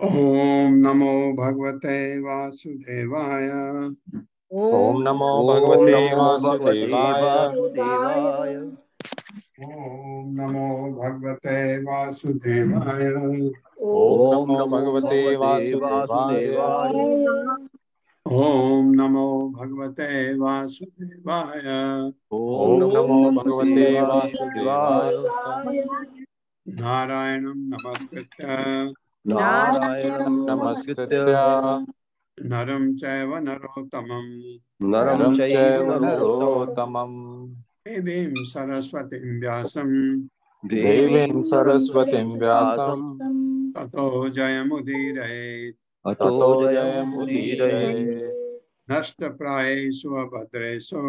ओम नमो भगवते वासुदेवाय। ओम नमो भगवते वासुदेवाय। ओम नमो भगवते वासुदेवाय। ओम नमो भगवते वासुदेवाय। ओम नमो भगवते वासुदेवाय। ओम नमो भगवते वासुदेवाय। नारायणं नमस्कृत्य नरं चैव नरोत्तमं देवीं सरस्वतीं व्यासं ततो जयमुदीरयेत्। नष्टप्रायेषु अभद्रेषु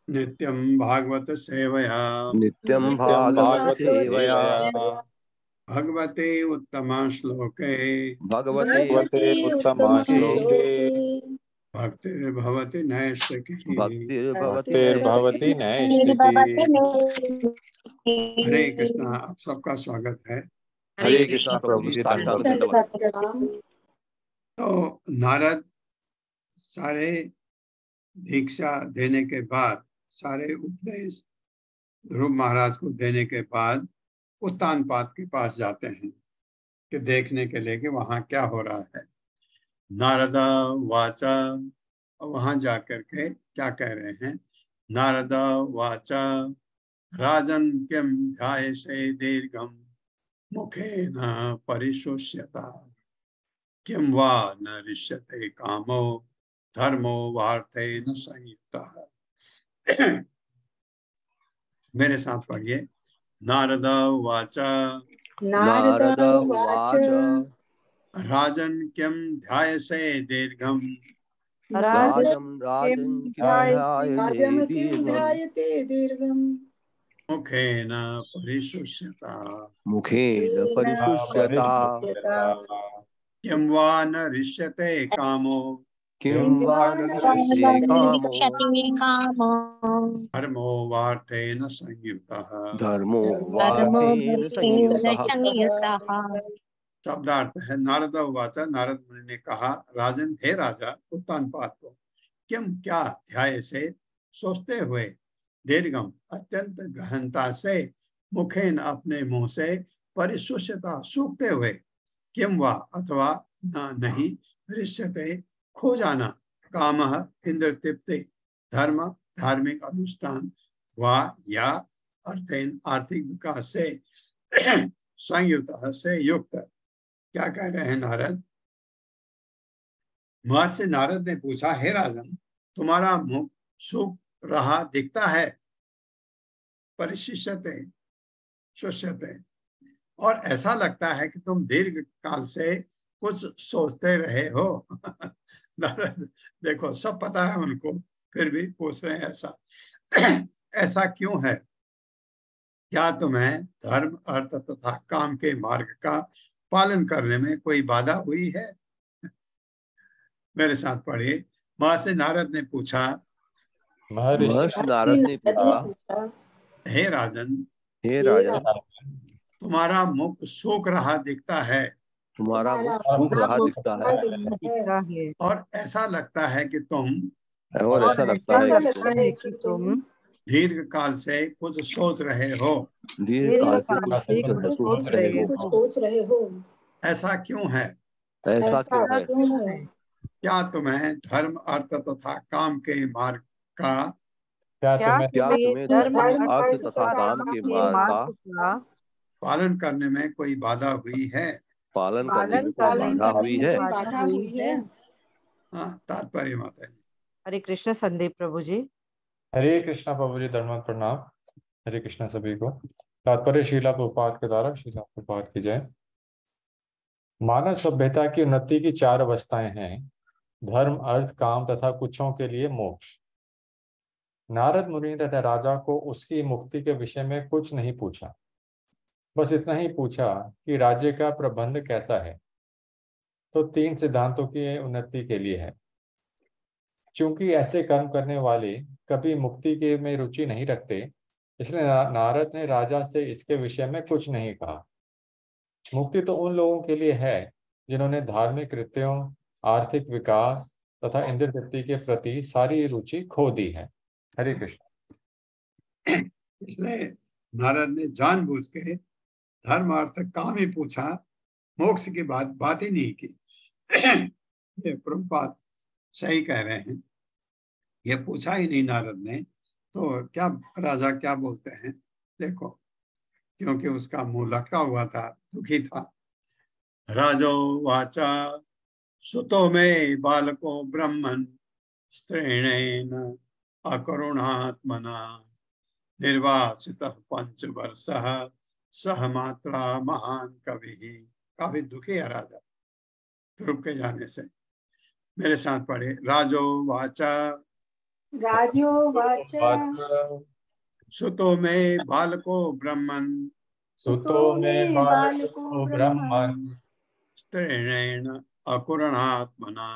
नित्यं भागवत सेवया भगवते उत्तमा श्लोके भक्तिर्भवति नैष्ठिकी। हरे कृष्णा। आप सबका स्वागत है। हरे कृष्णा प्रभु जी। तो नारद सारे दीक्षा देने के बाद, सारे उपदेश ध्रुव महाराज को देने के बाद उत्तानपाद के पास जाते हैं कि देखने के लिए कि वहां क्या हो रहा है। नारदा वाचा, वहां जाकर के क्या कह रहे हैं। नारदा वाचा राजन किम ध्यायसे दीर्घम मुखेन परिशोष्यता किम वा न रिष्यते कामो धर्मो वार्थेन संयुक्तः। मेरे साथ पढ़िए। नारद वाचा नारद उवाच राजन किम ध्यायसे दीर्घम राजन् राजन् किं ध्यायते दीर्घम् मुखेन परिशुष्यता मुखेन परिशुष्यता किं वा न रिष्यते कामो किं वा न रिष्यते कामो धर्मो वार्थेन संयुतः। धर्मो वार्थेन संयुतः। शब्दार्थ है। नारद उवाचा, नारद मुनि ने कहा, राजन हे राजा उत्तानपाद को, किम क्या ध्याय से सोचते हुए, दीर्घम अत्यंत गहनता से, मुखेन अपने मुंह से, परिशुष्यता सूखते हुए, किम वा अथवा न नहीं, रिष्यते खो जाना, कामः इंद्र तृप्ति, धर्म धार्मिक अनुष्ठान, वा या अर्थेन आर्थिक विकास से, संयुक्त से युक्त। क्या कह रहे हैं नारद। महर्षि नारद ने पूछा, हे राजन तुम्हारा मुख सूख रहा दिखता है, परिशिष्यते शुष्यते, और ऐसा लगता है कि तुम दीर्घ काल से कुछ सोचते रहे हो। नारद देखो सब पता है उनको, फिर भी पूछ रहे हैं ऐसा। ऐसा क्यों है। क्या तुम्हें धर्म अर्थ तथा काम के मार्ग का पालन करने में कोई बाधा हुई है। मेरे साथ पढ़िए। महर्षि नारद ने पूछा, महर्षि नारद ने पूछा, हे राजन, हे राजन, तुम्हारा मुख सूख रहा दिखता है, तुम्हारा मुख सूख रहा दिखता है, और ऐसा लगता है कि तुम दीर्घ काल से कुछ सोच रहे हो। दीर्घ काल से कुछ सोच रहे हो। ऐसा क्यों है। ऐसा क्यों है। क्या तुम्हें धर्म अर्थ तथा काम के मार्ग का, क्या तुम्हें धर्म अर्थ तथा काम के मार्ग का पालन करने में कोई बाधा हुई है। पालन करने में कोई बाधा हुई है। हाँ, तात्पर्य माता जी। हरे कृष्ण संदीप प्रभु जी। हरे कृष्णा प्रभु जी, धन्यवाद, प्रणाम। हरे कृष्णा सभी को। तात्पर्य शीला प्रभुपाद के द्वारा शीला प्रभुपाद की जय। मानव सभ्यता की उन्नति की 4 अवस्थाएं हैं, धर्म अर्थ काम तथा कुछों के लिए मोक्ष। नारद मुनि तथा राजा को उसकी मुक्ति के विषय में कुछ नहीं पूछा, बस इतना ही पूछा कि राज्य का प्रबंध कैसा है, तो 3 सिद्धांतों की उन्नति के लिए है। चूंकि ऐसे कर्म करने वाले कभी मुक्ति के में रुचि नहीं रखते, इसलिए नारद ने राजा से इसके विषय में कुछ नहीं कहा। मुक्ति तो उन लोगों के लिए है जिन्होंने धार्मिक कृत्यों, आर्थिक विकास तथा इंद्र तृप्ति के प्रति सारी रुचि खो दी है। हरे कृष्ण। इसलिए नारद ने जानबूझ के धर्म अर्थ काम ही पूछा, मोक्ष की बात ही नहीं की। ये प्रभुपाद सही कह रहे हैं, ये पूछा ही नहीं नारद ने, तो क्या राजा क्या बोलते हैं देखो, क्योंकि उसका मुंह लटका हुआ था, दुखी था। राजो वाचा सुतो में बालको ब्रह्मन स्त्रीणेन अकरुणात्मना निर्वासितः 5 वर्षः सह मात्रा महान कवि। काफी दुखी है राजा ध्रुव के जाने से। मेरे साथ पढ़े। राजो वाचा सुतो में बालको ब्रह्मन स्त्रीणेन अकुरणात्मना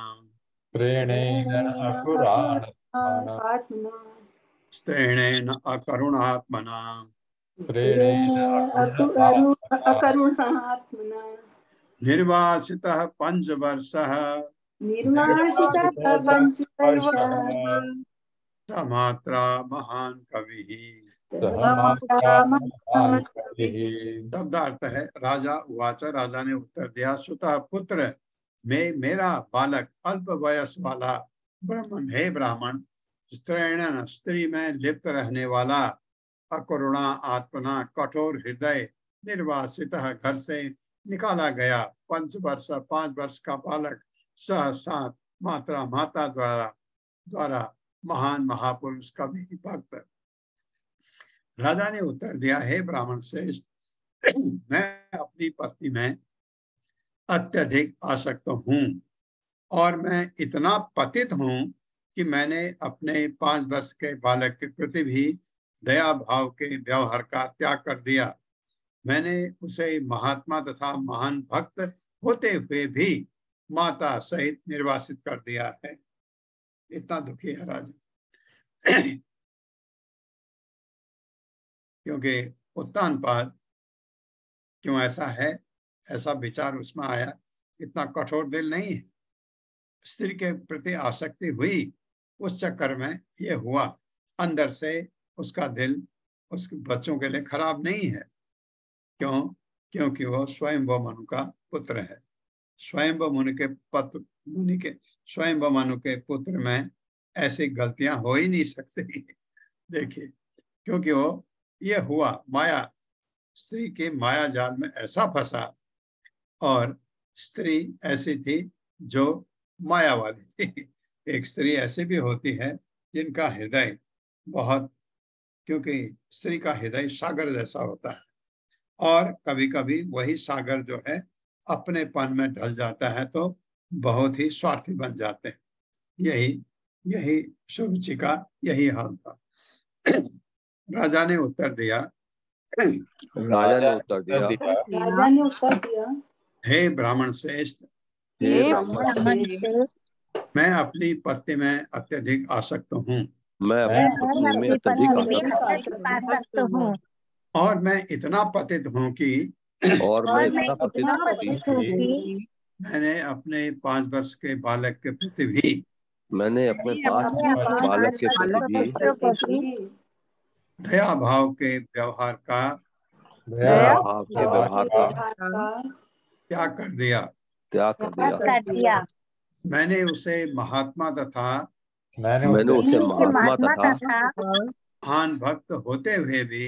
स्त्रीणेन अकरुणात्मना निर्वासितः 5 वर्षः समात्रा महान कवि। शब्दार्थ है राजा उवाच, राजा ने उत्तर दिया, सुतः पुत्र में मेरा बालक अल्प वयस वाला ब्राह्मण है। ब्राह्मण स्त्रीण स्त्री में लिप्त रहने वाला, अकरुणा आत्मना कठोर हृदय, निर्वासित घर से निकाला गया, 5 वर्ष का बालक सह सात मात्रा माता द्वारा महान महापुरुष कवि भक्त। राजा ने उत्तर दिया, हे ब्राह्मण श्रेष्ठ, मैं अपनी पत्नी में अत्यधिक आसक्त हूँ और मैं इतना पतित हूँ कि मैंने अपने 5 वर्ष के बालक के प्रति भी दया भाव के व्यवहार का त्याग कर दिया। मैंने उसे महात्मा तथा महान भक्त होते हुए भी माता सहित निर्वासित कर दिया है। इतना दुखी है राजा। क्योंकि उत्तानपाद क्यों ऐसा है, ऐसा विचार उसमें आया, इतना कठोर दिल नहीं है। स्त्री के प्रति आसक्ति हुई, उस चक्कर में ये हुआ। अंदर से उसका दिल उसके बच्चों के लिए खराब नहीं है। क्यों? क्योंकि वो स्वयंभू मनु का पुत्र है। स्वयंभू मनु के पुत्र में ऐसी गलतियां हो ही नहीं सकती। देखिए, क्योंकि वो ये हुआ माया, स्त्री के माया जाल में ऐसा फंसा, और स्त्री ऐसी थी जो माया वाली थी। एक स्त्री ऐसी भी होती है जिनका हृदय बहुत, क्योंकि स्त्री का हृदय सागर जैसा होता है, और कभी कभी वही सागर जो है अपने पन में ढल जाता है तो बहुत ही स्वार्थी बन जाते हैं। यही सुरुचि का यही हाल था। राजा ने उत्तर दिया, हे ब्राह्मण श्रेष्ठ, मैं अपनी पत्नी में अत्यधिक आसक्त हूँ और मैं इतना पतित हूँ कि मैंने अपने 5 वर्ष के बालक के प्रति भी दया भाव के व्यवहार का त्याग कर दिया। मैंने उसे महात्मा तथा महान भक्त होते हुए भी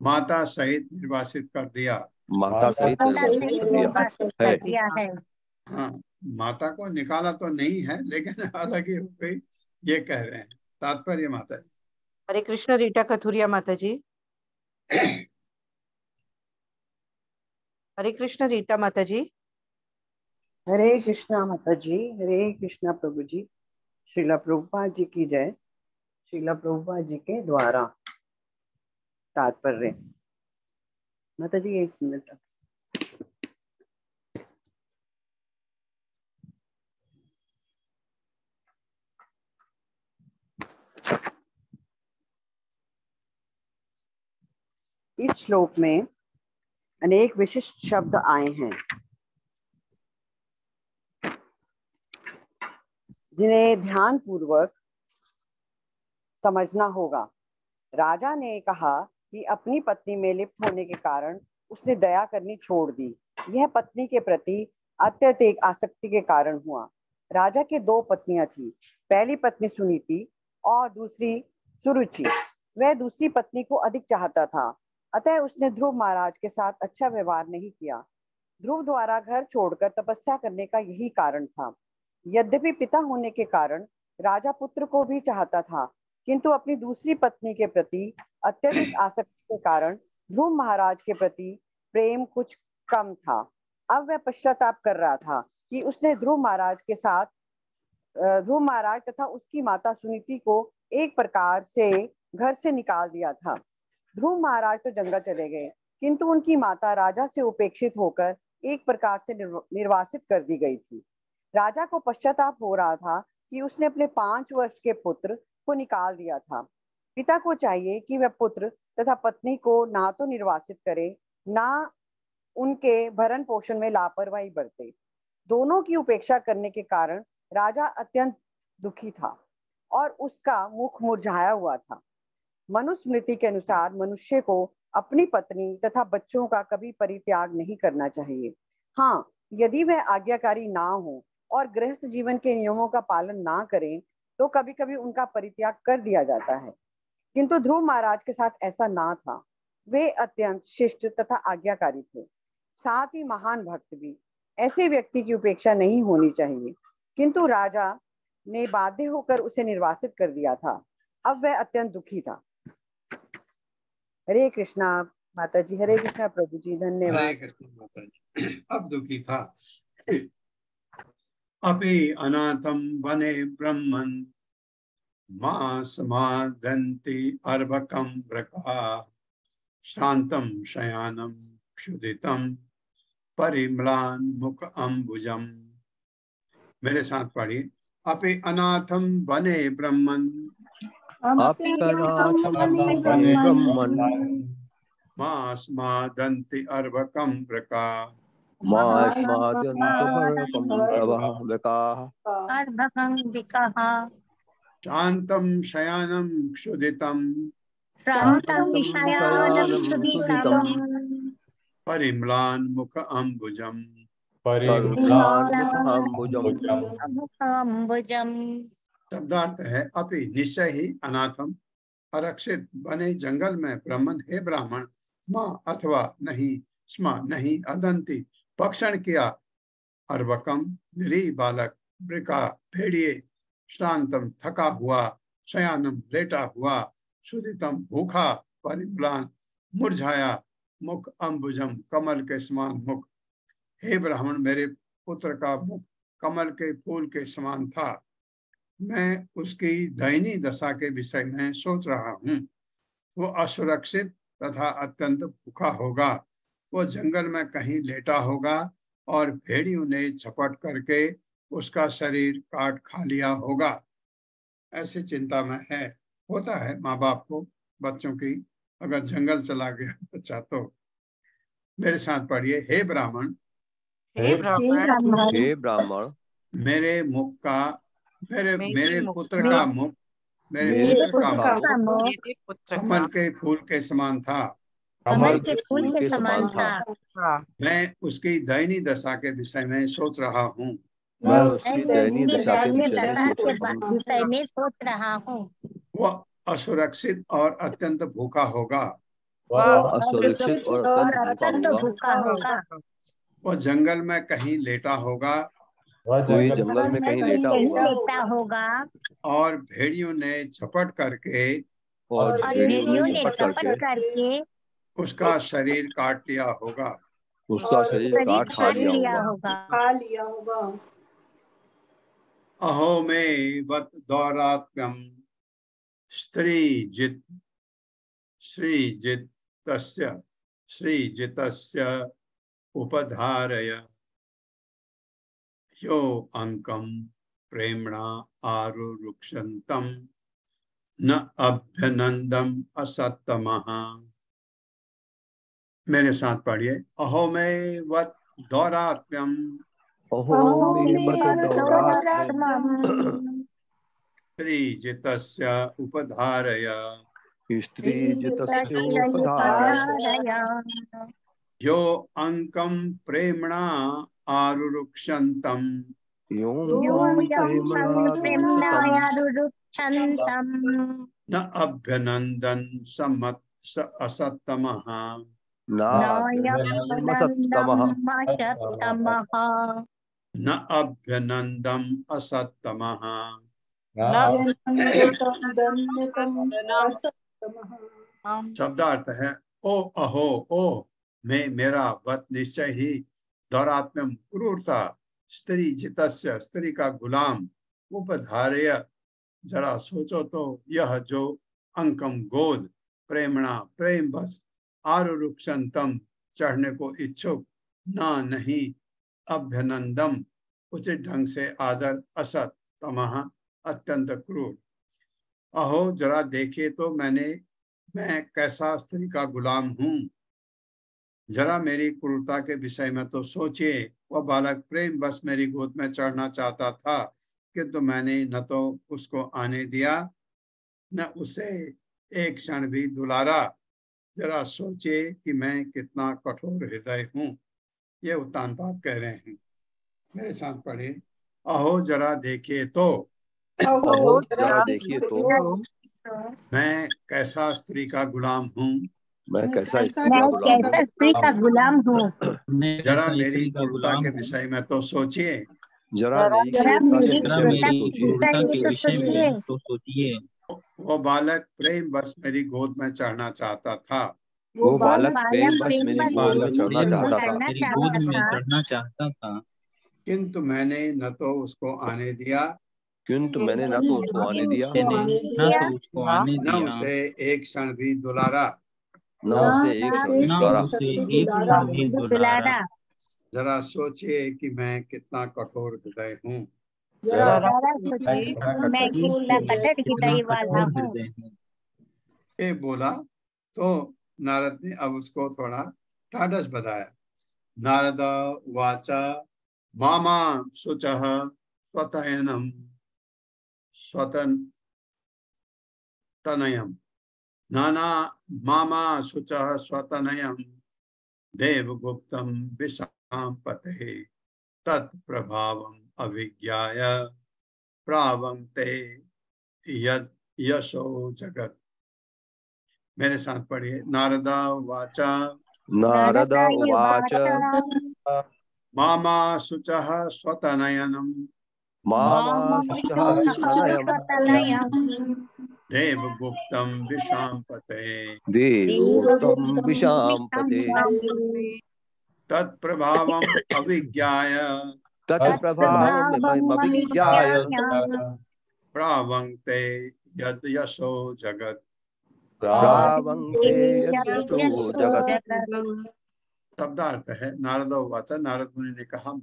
माता सहित निर्वासित कर दिया। हाँ, माता को निकाला तो नहीं है, लेकिन अलग ही हो गई, ये कह रहे हैं। तात्पर्य माता जी। हरे कृष्ण रीटा कथुरिया माता जी। हरे कृष्ण रीटा माता जी। हरे कृष्णा माता जी। हरे कृष्णा प्रभु जी। श्रीला प्रभुपाद जी की जय। श्रीला प्रभुपाद जी के द्वारा तात्पर्य। माता जी 1 मिनट। इस श्लोक में अनेक विशिष्ट शब्द आए हैं जिन्हें ध्यान पूर्वक समझना होगा। राजा ने कहा कि अपनी पत्नी में लिप्त होने के कारण उसने दया करनी छोड़ दी। यह पत्नी के प्रति अत्यधिक आसक्ति के कारण हुआ। राजा के 2 पत्नियां थी। पहली पत्नी सुनीति और दूसरी सुरुचि। वह दूसरी पत्नी को अधिक चाहता था, अतः उसने ध्रुव महाराज के साथ अच्छा व्यवहार नहीं किया। ध्रुव द्वारा घर छोड़कर तपस्या करने का यही कारण था। यद्यपि पिता होने के कारण राजा पुत्र को भी चाहता था, किंतु अपनी दूसरी पत्नी के प्रति अत्यधिक आसक्ति के कारण ध्रुव महाराज के प्रति प्रेम कुछ कम था। अब वह पश्चाताप कर रहा था कि उसने ध्रुव महाराज तथा उसकी माता सुनीति को एक प्रकार से घर से निकाल दिया था। ध्रुव महाराज तो जंगल चले गए, किंतु उनकी माता राजा से उपेक्षित होकर एक प्रकार से निर्वासित कर दी गई थी। राजा को पश्चाताप हो रहा था कि उसने अपने 5 वर्ष के पुत्र को निकाल दिया था। पिता को चाहिए कि वह पुत्र तथा पत्नी को ना तो निर्वासित करे, ना उनके भरण पोषण में लापरवाही बरते। दोनों की उपेक्षा करने के कारण राजा अत्यंत दुखी था और उसका मुख मुरझाया हुआ था। मनुस्मृति के अनुसार मनुष्य को अपनी पत्नी तथा बच्चों का कभी परित्याग नहीं करना चाहिए। हाँ, यदि वह आज्ञाकारी ना हो और गृहस्थ जीवन के नियमों का पालन ना करें तो कभी कभी उनका परित्याग कर दिया जाता है, किंतु ध्रुव महाराज के साथ ऐसा ना था। वे अत्यंत शिष्ट तथा आज्ञाकारी थे, साथ ही महान भक्त भी। ऐसे व्यक्ति की उपेक्षा नहीं होनी चाहिए, किंतु राजा ने बाध्य होकर उसे निर्वासित कर दिया था। अब वह अत्यंत दुखी था। हरे कृष्णा माता जी। हरे कृष्णा प्रभु जी। धन्यवाद। हरे कृष्ण माता जी। अब दुखी था। अपि अनाथम वने ब्रह्मन् मां समादन्ति अर्भकं व्रका शांतं शयानं क्षुदितं परिम्लान मुख अम्बुजम। मेरे साथ पढ़िए। अपि अनाथम वने ब्रह्मन् मां समादन्ति अर्भकं व्रका शांतं शयानं क्षुदितं परिम्लान मुख अम्बुजम। शब्दार्थ है अपि निश्चय ही अनाथम अरक्षित बने जंगल में ब्राह्मण हे ब्राह्मण मां अथवा नहीं स्मा नहीं अदंती भक्षण किया अर्वकम निरी बालक वृका भेड़िए श्रांतम थका हुआ शयानम लेटा हुआ सुदितम भूखा परिम्लान मुरझाया मुख अम्बुजम कमल के समान मुख। हे ब्राह्मण मेरे पुत्र का मुख कमल के फूल के समान था। मैं उसकी दयनीय दशा के विषय में सोच रहा हूँ। वो असुरक्षित तथा अत्यंत भूखा होगा। वो जंगल में कहीं लेटा होगा और भेड़ियों ने झपट करके उसका शरीर काट खा लिया होगा। ऐसी चिंता में है। होता है माँ बाप को बच्चों की, अगर जंगल चला गया बच्चा तो। मेरे साथ पढ़िए। हे ब्राह्मण मेरे मुख का मेरे पुत्र का मुख कमल के फूल के समान था। मैं उसकी दयनीय दशा के विषय में सोच रहा हूँ। वह असुरक्षित और अत्यंत भूखा होगा। वह जंगल में कहीं लेटा होगा और भेड़ियों ने झपट करके उसका शरीर काट लिया होगा। अहो में वत दौरात्म्यम श्रीजितस्य उपधारय यो अंकम प्रेमणा आरुरुक्षन्तम न अभ्यनंदम असत्तमः। मेरे साथ पढ़िए। अहो में वत दौरात्म्यम श्रीजितस्य उपधारय यो अंकम प्रेमणा आरुरुक्षन्तम न अभ्यनंदन सम्मत असत्तमः। न अभ्यनंदम असत्तमः। शब्दार्थ है ओ अहो ओ मैं मेरा वत निश्चय ही दौरात्म्यम क्रूरता स्त्री जितस्य स्त्री का गुलाम उपधार्य जरा सोचो तो यह जो अंकम गोद प्रेमणा प्रेम बस आरुरुक्षन्तम चढ़ने को इच्छुक ना नहीं अभ्यनंदम उचित ढंग से आदर असत तमह अत्यंत क्रूर। अहो जरा देखिए तो मैं कैसा स्त्री का गुलाम हूँ। जरा मेरी क्रूरता के विषय में तो सोचिए। वह बालक प्रेम बस मेरी गोद में चढ़ना चाहता था किंतु मैंने न तो उसको आने दिया न उसे एक क्षण भी दुलारा। जरा सोचे कि मैं कितना कठोर हृदय हूँ। ये उत्तानपाद कह रहे हैं। मेरे साथ पढ़े। अहो जरा देखिए तो, अहो जरा देखिए तो, मैं कैसा स्त्री का गुलाम हूँ। मैं कैसा स्त्री का गुलाम हूँ। जरा मेरी क्रूरता के विषय में तो सोचिए। जरा मेरी क्रूरता के विषय में तो सोचिए। वो बालक प्रेम बस मेरी गोद में चढ़ना चाहता था। वो बालक प्रेम बस मेरी गोद में चढ़ना चाहता था। किंतु मैंने न तो उसको आने दिया, किंतु मैंने न तो उसको आने दिया, न उसे एक क्षण भी दुलारा। न उसे एक क्षण भी दुलारा। जरा सोचिए कि मैं कितना कठोर हृदय हूँ। मैं कितना कठोर हृदय वाला हूँ। ये बोला तो नारद ने अब उसको थोड़ा ढाढ़स बधाया। नारद वाचा मामा शुचः स्वतयनम स्वतनयम नाना मामा शुचः स्वतनयम देवगुप्तम विशाम्पते तत्प्रभावम अभिज्ञाय प्रावंते यद यशो जगत। मेरे साथ पढ़िए। नारदा वाचा मामा शुचः स्वतनयनम देवगुप्तम विशाम्पते तत्प्रभावम अभिज्ञाय प्रावंते यद यशो जगत। शब्दार्थ है। नारद वाचा, नारद मुनि ने कहा,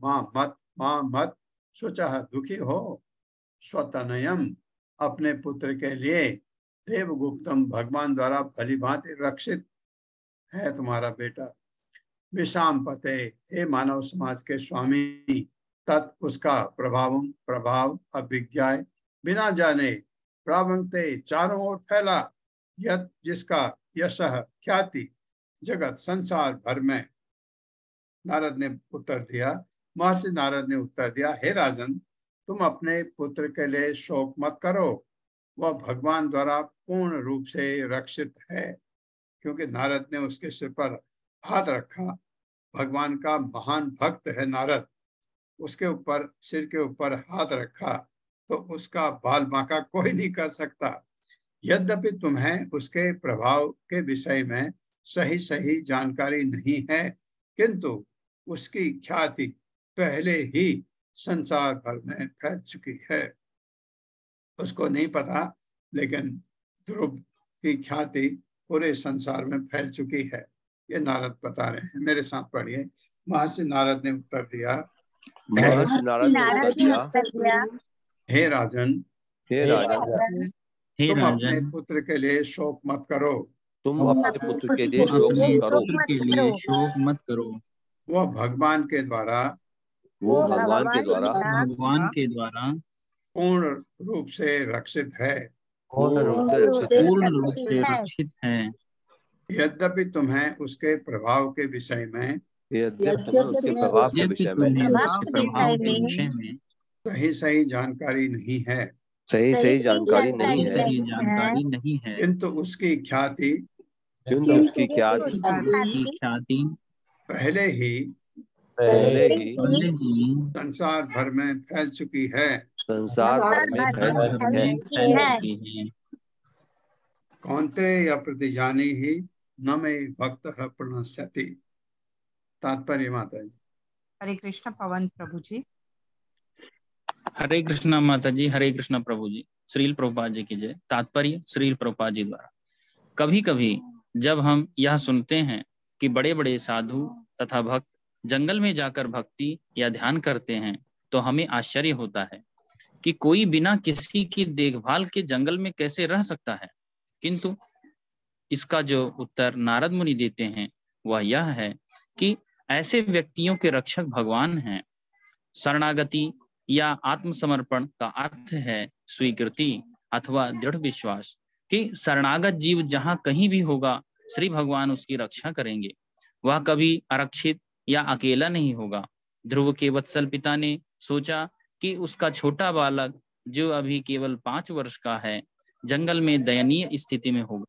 मां मत शुचः दुखी हो, स्वतनयम अपने पुत्र के लिए, देवगुप्तम भगवान द्वारा भली भांति रक्षित है तुम्हारा बेटा, विशाम्पते हे मानव समाज के स्वामी, तत् उसका प्रभाव अभिज्ञाय बिना जाने, प्रावंते चारों ओर फैला, यत जिसका यशः ख्याति जगत संसार भर में। नारद ने उत्तर दिया, महर्षि नारद ने उत्तर दिया, हे राजन, तुम अपने पुत्र के लिए शोक मत करो, वह भगवान द्वारा पूर्ण रूप से रक्षित है। क्योंकि नारद ने उसके सिर पर हाथ रखा। भगवान का महान भक्त है नारद, उसके ऊपर सिर के ऊपर हाथ रखा तो उसका बाल बांका कोई नहीं कर सकता। यद्यपि तुम्हें उसके प्रभाव के विषय में सही जानकारी नहीं है, किंतु उसकी ख्याति पहले ही संसार भर में फैल चुकी है। उसको नहीं पता, लेकिन ध्रुव की ख्याति पूरे संसार में फैल चुकी है। ये नारद बता रहे हैं। मेरे साथ पढ़िए। महर्षि नारद ने उत्तर दिया, हे राजन, तुम अपने पुत्र के लिए शोक मत करो। शोक मत करो। वह भगवान के द्वारा पूर्ण रूप से रक्षित है। यद्यपि तुम्हें उसके प्रभाव के विषय में सही जानकारी नहीं है, किंतु उसकी ख्याति पहले ही संसार भर में फैल चुकी है। कौन्ते या प्रतिजानी ही न मे भक्त प्रणश्यति। तात्पर्य माता जी। हरे कृष्ण पवन प्रभु जी। हरे कृष्णा माता जी, हरे कृष्णा प्रभु जी। श्रील प्रभुपाद जी की जय। तात्पर्य श्रील प्रभुपाद जी द्वारा। कभी कभी जब हम यह सुनते हैं कि बड़े बड़े साधु तथा भक्त जंगल में जाकर भक्ति या ध्यान करते हैं, तो हमें आश्चर्य होता है कि कोई बिना किसी की देखभाल के जंगल में कैसे रह सकता है। किंतु इसका जो उत्तर नारद मुनि देते हैं वह यह है कि ऐसे व्यक्तियों के रक्षक भगवान हैं। शरणागति या आत्मसमर्पण का अर्थ है स्वीकृति अथवा दृढ़ विश्वास कि शरणागत जीव जहाँ कहीं भी होगा श्री भगवान उसकी रक्षा करेंगे। वह कभी आरक्षित या अकेला नहीं होगा। ध्रुव के वत्सल पिता ने सोचा कि उसका छोटा बालक जो अभी केवल 5 वर्ष का है जंगल में दयनीय स्थिति में होगा,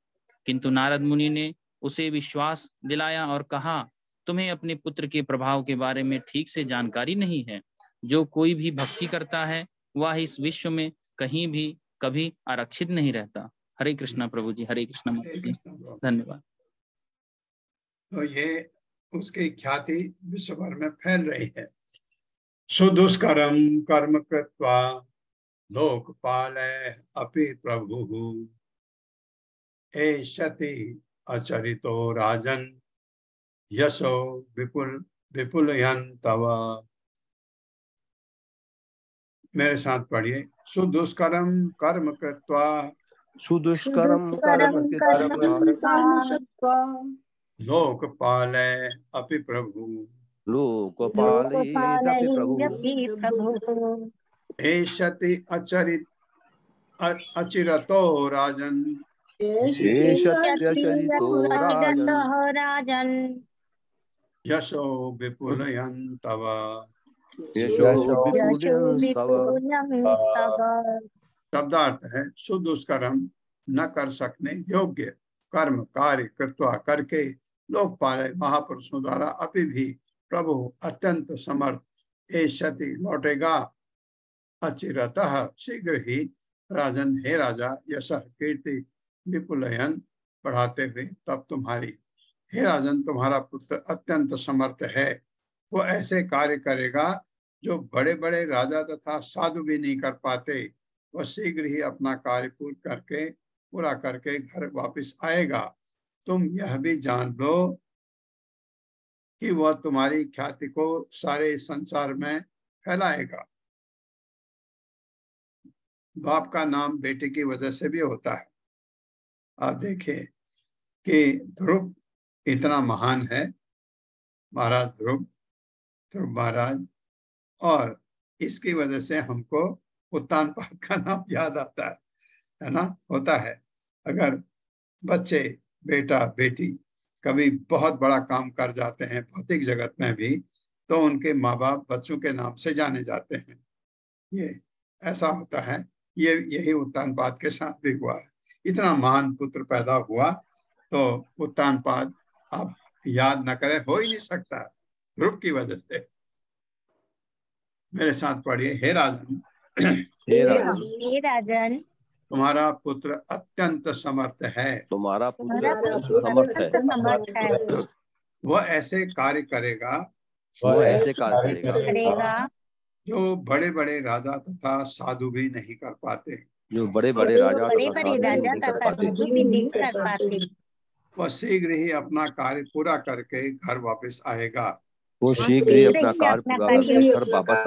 किंतु नारद मुनि ने उसे विश्वास दिलाया और कहा, तुम्हें अपने पुत्र के प्रभाव के बारे में ठीक से जानकारी नहीं है। जो कोई भी भक्ति करता है वह इस विश्व में कहीं भी कभी आरक्षित नहीं रहता। हरे कृष्णा प्रभु जी, हरे कृष्णा माता जी, धन्यवाद। तो ये उसकी ख्याति विश्व भर में फैल रही है। सुदुष्करम कर्म कृत्वा लोकपालय अपि प्रभुः एषति अचरितो राजन यशो विपुलयन् तव। मेरे साथ पढ़िए। सुदुष्करम कर्म कृत्वा सुदुष्करम कर्म कृत्वा लोकपालय अपि प्रभु लोकपालयेदपि प्रभुः एषति अचिरतो राजन् एषत्यचरितो राजन् यशो विपुलयन् तव। यशो विपुलयन् तव। शब्दार्थ है सुदुष्कर्म न कर सकने योग्य कर्म कार्य कृत्वा करके लोकपाल महापुरुषों द्वारा अभी भी प्रभु अत्यंत समर्थ एषति लौटेगा अचिरतः शीघ्र ही राजन हे राजा यश कीर्ति विपुलयन बढ़ाते हुए तब तुम्हारी हे राजन तुम्हारा पुत्र अत्यंत समर्थ है। वो ऐसे कार्य करेगा जो बड़े बड़े राजा तथा साधु भी नहीं कर पाते। वह शीघ्र ही अपना कार्य पूरा करके घर वापस आएगा। तुम यह भी जान लो कि वह तुम्हारी ख्याति को सारे संसार में फैलाएगा। बाप का नाम बेटे की वजह से भी होता है। आप देखें कि ध्रुव इतना महान है, महाराज ध्रुव महाराज, और इसकी वजह से हमको उत्तानपाद का नाम याद आता है ना, होता है। अगर बच्चे बेटा बेटी कभी बहुत बड़ा काम कर जाते हैं भौतिक जगत में भी, तो उनके माँ बाप बच्चों के नाम से जाने जाते हैं। ये ऐसा होता है। यही उत्तानपाद के साथ भी हुआ है। इतना महान पुत्र पैदा हुआ तो उत्तानपाद आप याद न करें, हो ही नहीं सकता ध्रुव की वजह से। मेरे साथ पढ़िए। हे राजन, हे राजन, तुम्हारा पुत्र अत्यंत समर्थ है। तुम्हारा पुत्र समर्थ है। वह ऐसे कार्य करेगा जो बड़े बड़े राजा तथा साधु भी नहीं कर पाते। जो बड़े बड़े राजा तथा साधु भी नहीं कर पाते। वह शीघ्र ही अपना कार्य पूरा करके घर वापस आएगा। वो शीघ्र ही अपना कार्य पूरा करके घर वापस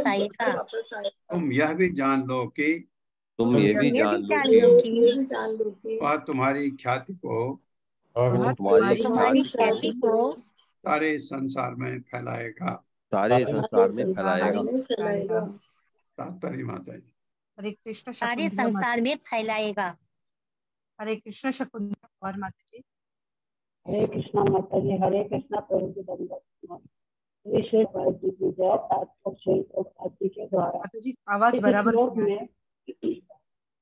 आएगा। तुम यह भी जान लो कि वह तुम्हारी ख्याति को सारे संसार में फैलाएगा। तात्पर्य माता जी। हरे कृष्ण सारे संसार में फैलाएगा। हरे कृष्ण शकुंतला और माता जी। हरे कृष्णा माता जी। हरे कृष्णा प्रभु जी के द्वारा माता जी आवाज बराबर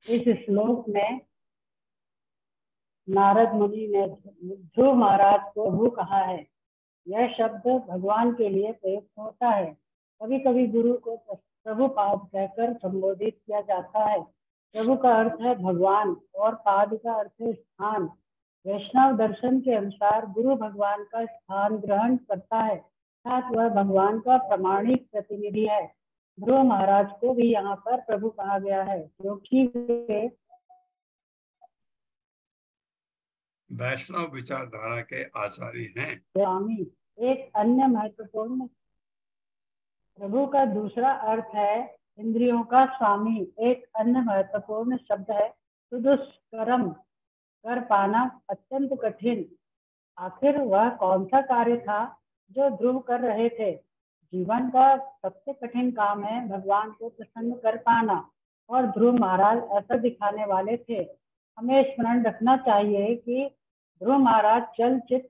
इस श्लोक में नारद मुनि ने ध्रुव महाराज को प्रभु कहा है। यह शब्द भगवान के लिए प्रयुक्त होता है। कभी कभी गुरु को प्रभु पाद कहकर संबोधित किया जाता है। प्रभु का अर्थ है भगवान और पाद का अर्थ है स्थान। वैष्णव दर्शन के अनुसार गुरु भगवान का स्थान ग्रहण करता है, अर्थात वह भगवान का प्रमाणिक प्रतिनिधि है। ध्रुव महाराज को भी यहाँ पर प्रभु कहा गया है क्योंकि वे वैष्णव विचारधारा के आचार्य हैं। स्वामी। एक अन्य महत्वपूर्ण प्रभु का दूसरा अर्थ है इंद्रियों का स्वामी। एक अन्य महत्वपूर्ण शब्द है सुदुष्करम, कर पाना अत्यंत कठिन। आखिर वह कौन सा कार्य था जो ध्रुव कर रहे थे? जीवन का सबसे कठिन काम है भगवान को प्रसन्न कर पाना, और ध्रुव महाराज ऐसा दिखाने वाले थे। हमें स्मरण रखना चाहिए कि ध्रुव महाराज चलचित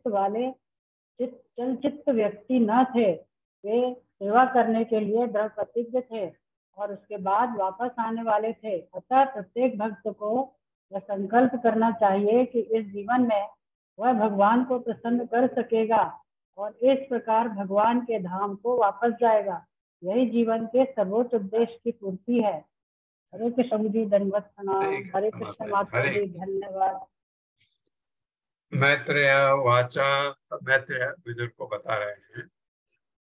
व्यक्ति न थे। वे सेवा करने के लिए दृढ़ प्रतिज्ञ थे और उसके बाद वापस आने वाले थे। अतः प्रत्येक भक्त को यह संकल्प करना चाहिए कि इस जीवन में वह भगवान को प्रसन्न कर सकेगा और इस प्रकार भगवान के धाम को वापस जाएगा। यही जीवन के सर्वोच्च उद्देश्य की पूर्ति है। हरे कृष्ण जी, दंडवत प्रणाम। हरे कृष्ण माता जी, धन्यवाद। मैत्रेय वाचा, मैत्रेय विदुर को बता रहे हैं,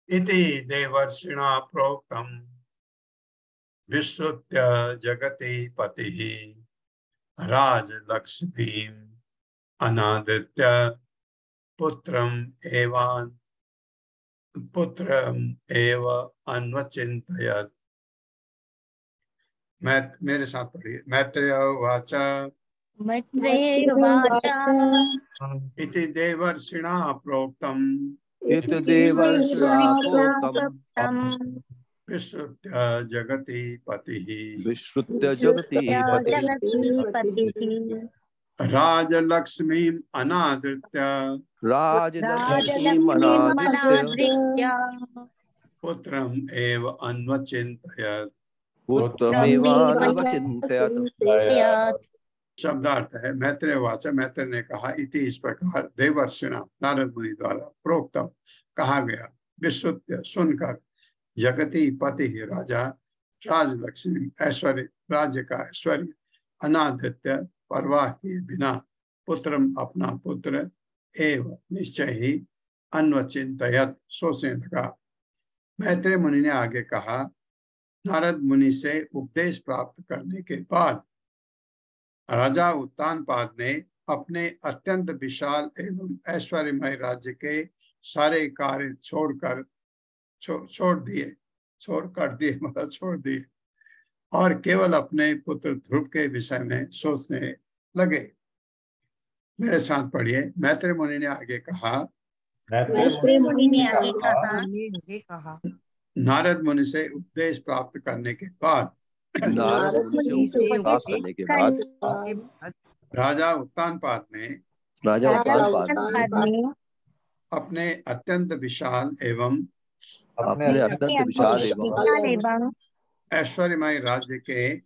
इति देवर्षिणा प्रोक्तम विश्रुत्य जगति पतिः राजलक्ष्मीं अनादृत्य पुत्रम एव अन्वचिन्तयत्। मेरे साथ पढ़िए। मैत्रेय वाचा इति देवर्षिणा प्रोक्तम विश्रुत्य जगति पतिः राजलक्ष्मीं अनादृत्य पुत्रम एव अन्वचिन्तयत्। शब्दार्थ है, मैत्रेय वाचा, मैत्रेय ने कहा, इति इस प्रकार, देवर्षिणा नारद मुनि द्वारा प्रोक्तम कहा गया, विश्रुत्य सुनकर, जगति पति राजा, राजलक्ष्मी ऐश्वर्य, राज्य का ऐश्वर्य, अनादृत्य परवाह किए बिना, पुत्रम अपना पुत्र, एव निश्चय ही, अन्वचिन्तयत् सोचने लगा। मैत्रेय मुनि ने आगे कहा, नारद मुनि से उपदेश प्राप्त करने के बाद राजा उत्तानपाद ने अपने अत्यंत विशाल एवं ऐश्वर्यमय राज्य के सारे कार्य छोड़ दिए और केवल अपने पुत्र ध्रुव के विषय में सोचने लगे। मेरे साथ पढ़िए। मैत्रेय मुनि ने आगे कहा, नारद मुनि से उपदेश प्राप्त करने के बाद राजा उत्तानपाद ने अपने अत्यंत विशाल एवं ऐश्वर्यमय राज्य के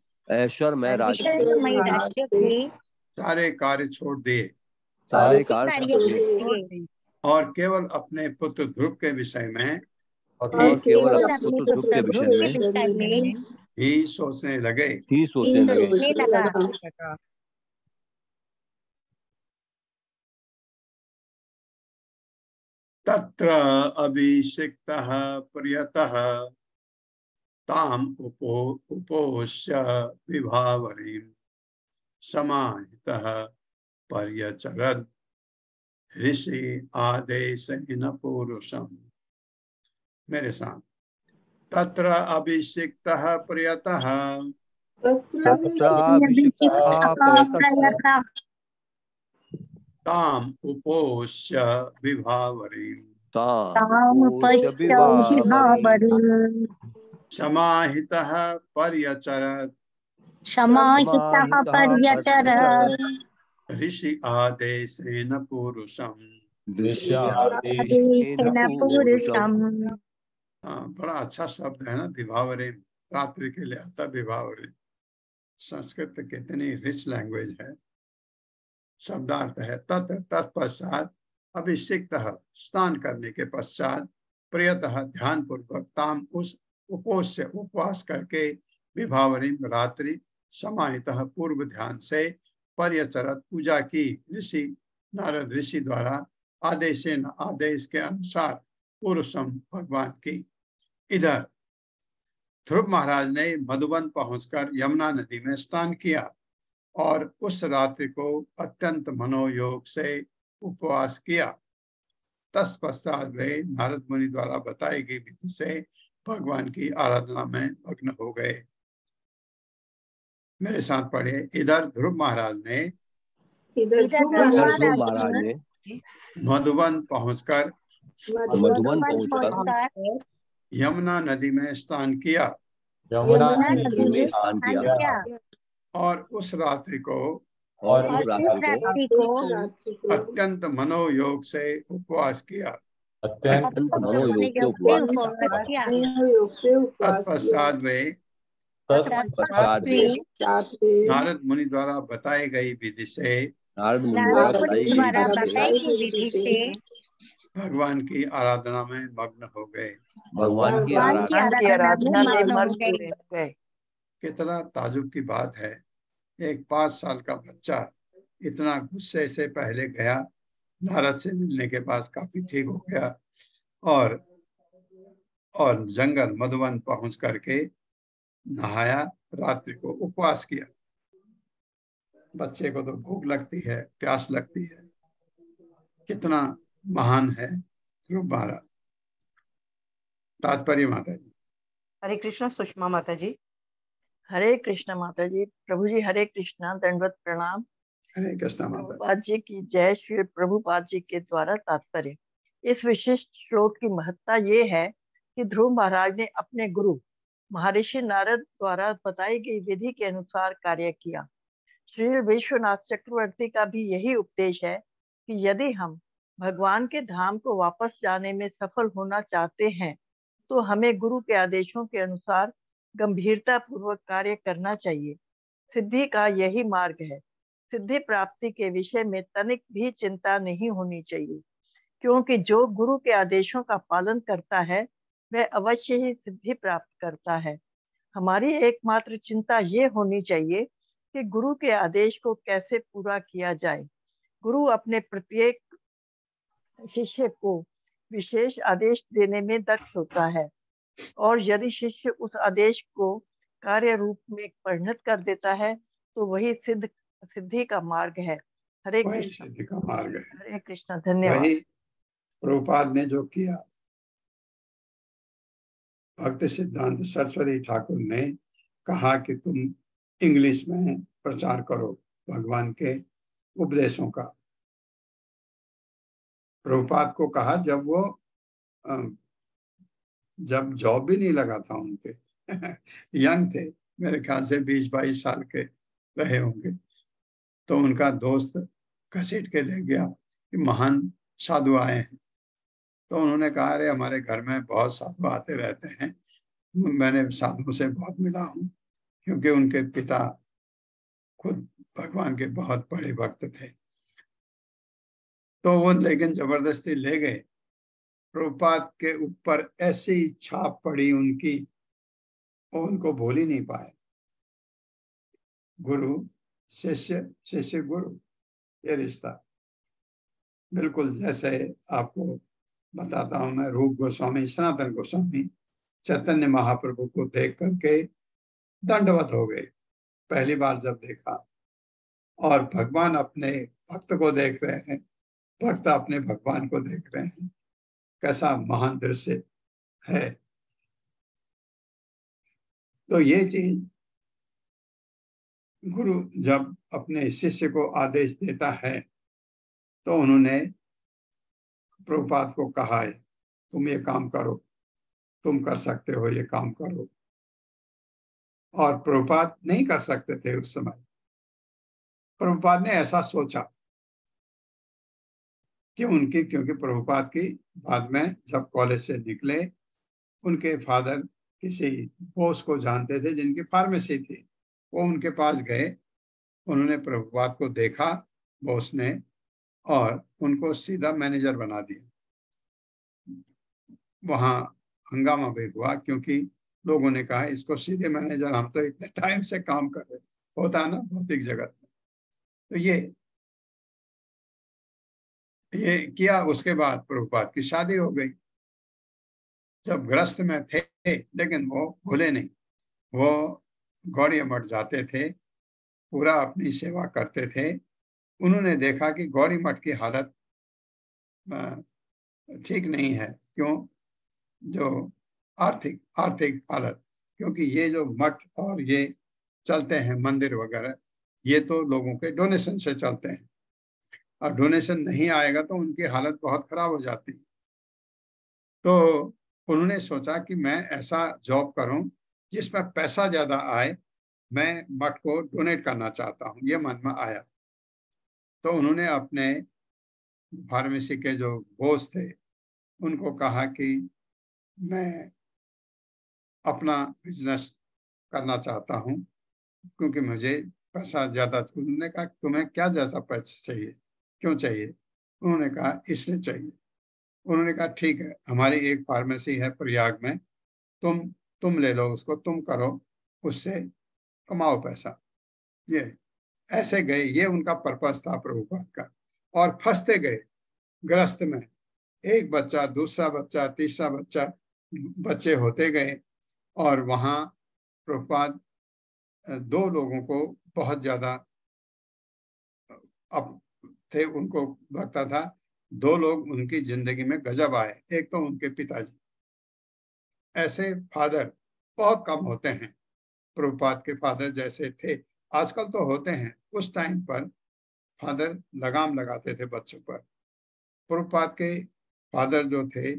सारे कार्य छोड़ दिए और केवल अपने पुत्र ध्रुव के विषय में ही सोचने लगे। तत्र अभिषिक्तः प्रियतः ताम उपोष्य विभावरीं समाहितः पर्यचरत् ऋषि आदेशेन पुरुषम्। मेरे साथ। तत्र अभिषिक्तः प्रियतः ताम उपोष्य विभावरीं समाहितः पर्यचरत् ऋषि आदेशेन पुरुषम्। बड़ा अच्छा शब्द है ना, विभावरीं। रात्रि के लिए आता विभावरीं। संस्कृत कितनी रिच लैंग्वेज है। शब्दार्थ है, तत्र तत्पश्चात, अभिषिक्तः स्नान करने के पश्चात, प्रियतः ध्यान पूर्वक, ताम उस उपोष्य उपवास करके, विभावरीं रात्रि, समाहितः पूर्व ध्यान से, पर्यचरत पूजा की, ऋषि नारद ऋषि द्वारा, आदेशेन आदेश के अनुसार, पुरुषम भगवान की। इधर ध्रुव महाराज ने मधुबन पहुंचकर यमुना नदी में स्नान किया और उस रात्रि को अत्यंत मनोयोग से उपवास किया। तत्पश्चात वे नारद मुनि द्वारा बताई गई विधि से भगवान की आराधना में मग्न हो गए। मेरे साथ पढ़े। इधर ध्रुव महाराज ने मधुबन पहुंचकर यमुना नदी में स्नान किया यमुना नदी में स्नान किया और उस रात्रि को और उस रात्रि को अत्यंत मनोयोग से उपवास किया। अत्यंत मनोयोग से उपवास किया। तत्पश्चात वे पश्चात वे नारद मुनि द्वारा बताई गई विधि से नारद मुनि द्वारा बताई गई विधि से भगवान की आराधना में मग्न हो गए। भगवान की आराधना में मग्न हो गए। कितना ताजुब की बात है, एक 5 साल का बच्चा इतना गुस्से से पहले गया, नारद से मिलने के बाद काफी ठीक हो गया और जंगल मधुवन पहुंच करके नहाया, रात्रि को उपवास किया। बच्चे को तो भूख लगती है, प्यास लगती है, कितना महान है ध्रुव महाराज। तात्पर्य माता जी। हरे कृष्ण। सुषमा माता जी। हरे कृष्ण माता जी। प्रभु जी हरे कृष्णा, दंडवत प्रणाम। हरे कृष्ण माता प्रभुपाद जी की जय। श्री प्रभुपाद जी के द्वारा तात्पर्य। इस विशिष्ट श्लोक की महत्ता ये है कि ध्रुव महाराज ने अपने गुरु महर्षि नारद द्वारा बताई गई विधि के अनुसार कार्य किया। श्री विश्वनाथ चक्रवर्ती का भी यही उपदेश है कि यदि हम भगवान के धाम को वापस जाने में सफल होना चाहते हैं तो हमें गुरु के आदेशों के अनुसार गंभीरता पूर्वक कार्य करना चाहिए। सिद्धि का यही मार्ग है। सिद्धि प्राप्ति के विषय में तनिक भी चिंता नहीं होनी चाहिए, क्योंकि जो गुरु के आदेशों का पालन करता है वह अवश्य ही सिद्धि प्राप्त करता है। हमारी एकमात्र चिंता ये होनी चाहिए कि गुरु के आदेश को कैसे पूरा किया जाए। गुरु अपने प्रत्येक शिष्य को विशेष आदेश देने में दक्ष होता है, और यदि शिष्य उस आदेश को कार्य रूप में परिणत कर देता है तो वही सिद्धि का मार्ग है। हरे कृष्ण। सिद्धि का मार्ग है। हरे कृष्ण। धन्यवाद। वही प्रभुपाद ने जो किया, भक्त सिद्धांत सरस्वती ठाकुर ने कहा कि तुम इंग्लिश में प्रचार करो भगवान के उपदेशों का। प्रभुपाद को कहा जब जॉब भी नहीं लगा था उनके यंग थे, मेरे ख्याल से 20-22 साल के रहे होंगे, तो उनका दोस्त घसीट के ले गया कि महान साधु आए हैं। तो उन्होंने कहा, अरे हमारे घर में बहुत साधु आते रहते हैं, मैंने साधुओं से बहुत मिला हूँ, क्योंकि उनके पिता खुद भगवान के बहुत बड़े भक्त थे। तो वो लेकिन जबरदस्ती ले गए। प्रभुपाद के ऊपर ऐसी छाप पड़ी उनकी, वो उनको भूल ही नहीं पाए। गुरु शिष्य, शिष्य गुरु, ये रिश्ता बिल्कुल जैसे आपको बताता हूं मैं। रूप गोस्वामी, सनातन गोस्वामी चैतन्य महाप्रभु को देख करके दंडवत हो गए पहली बार जब देखा, और भगवान अपने भक्त को देख रहे हैं, भक्त अपने भगवान को देख रहे हैं। कैसा महान दृश्य है। तो ये चीज गुरु जब अपने शिष्य को आदेश देता है तो उन्होंने प्रभुपाद को कहा है, तुम ये काम करो, तुम कर सकते हो, ये काम करो। और प्रभुपाद नहीं कर सकते थे उस समय। प्रभुपाद ने ऐसा सोचा कि क्योंकि प्रभुपाद की बाद में जब कॉलेज से निकले, उनके फादर किसी बॉस को जानते थे जिनकी फार्मेसी थी। वो उनके पास गए, उन्होंने प्रभुपाद को देखा बॉस ने, और उनको सीधा मैनेजर बना दिया। वहां हंगामा भी हुआ, क्योंकि लोगों ने कहा इसको सीधे मैनेजर, हम तो इतने टाइम से काम कर रहे, होता है ना भौतिक जगत में। तो ये किया। उसके बाद प्रभुपाद की शादी हो गई। जब ग्रस्त में थे, लेकिन वो भूले नहीं, वो गौड़िया मठ जाते थे, पूरा अपनी सेवा करते थे। उन्होंने देखा कि गौड़ी मठ की हालत ठीक नहीं है। क्यों? जो आर्थिक हालत, क्योंकि ये जो मठ और ये चलते हैं मंदिर वगैरह, ये तो लोगों के डोनेशन से चलते हैं, और डोनेशन नहीं आएगा तो उनकी हालत बहुत खराब हो जाती है। तो उन्होंने सोचा कि मैं ऐसा जॉब करूं जिसमें पैसा ज्यादा आए, मैं मठ को डोनेट करना चाहता हूं, ये मन में आया। तो उन्होंने अपने फार्मेसी के जो बॉस थे उनको कहा कि मैं अपना बिजनेस करना चाहता हूं क्योंकि मुझे पैसा ज्यादा। उन्होंने कहा तुम्हें क्या ज्यादा पैसा चाहिए, क्यों चाहिए? उन्होंने कहा इसलिए चाहिए। उन्होंने कहा ठीक है, हमारी एक फार्मेसी है प्रयाग में, तुम ले लो उसको, तुम करो, उससे कमाओ पैसा। ये ऐसे गए, ये उनका पर्पस था प्रभुपाद का। और फंसते गए ग्रस्त में, एक बच्चा, दूसरा बच्चा, तीसरा बच्चा, बच्चे होते गए। और वहां प्रभुपाद दो लोगों को बहुत ज्यादा अब थे, उनको लगता था दो लोग उनकी जिंदगी में गजब आए। एक तो उनके पिताजी, ऐसे फादर बहुत कम होते हैं। प्रभुपाद के फादर जैसे थे, आजकल तो होते हैं, उस टाइम पर फादर लगाम लगाते थे बच्चों पर। प्रभुपाद के फादर जो थे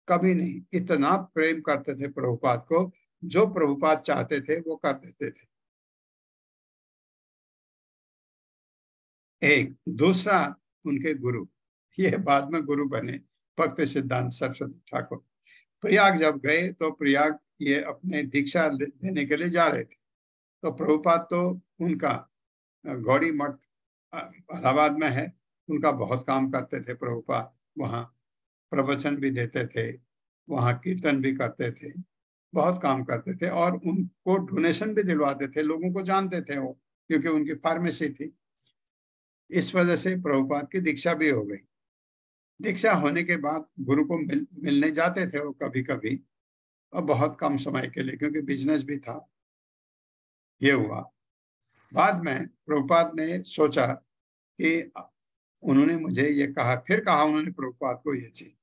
कभी नहीं, इतना प्रेम करते थे प्रभुपाद को, जो प्रभुपाद चाहते थे वो कर देते थे। एक दूसरा उनके गुरु, ये बाद में गुरु बने, भक्त सिद्धांत सरस्वती ठाकुर। प्रयाग जब गए तो प्रयाग ये अपने दीक्षा देने के लिए जा रहे थे। तो प्रभुपाद तो उनका गौड़ी मठ इलाहाबाद में है, उनका बहुत काम करते थे प्रभुपाद। वहाँ प्रवचन भी देते थे, वहाँ कीर्तन भी करते थे, बहुत काम करते थे। और उनको डोनेशन भी दिलवाते थे, लोगों को जानते थे वो, क्योंकि उनकी फार्मेसी थी। इस वजह से प्रभुपाद की दीक्षा भी हो गई। दीक्षा होने के बाद गुरु को मिलने जाते थे वो कभी कभी, और बहुत कम समय के लिए, क्योंकि बिजनेस भी था। ये हुआ। बाद में प्रभुपाद ने सोचा कि उन्होंने मुझे ये कहा, फिर कहा उन्होंने प्रभुपाद को ये चीज,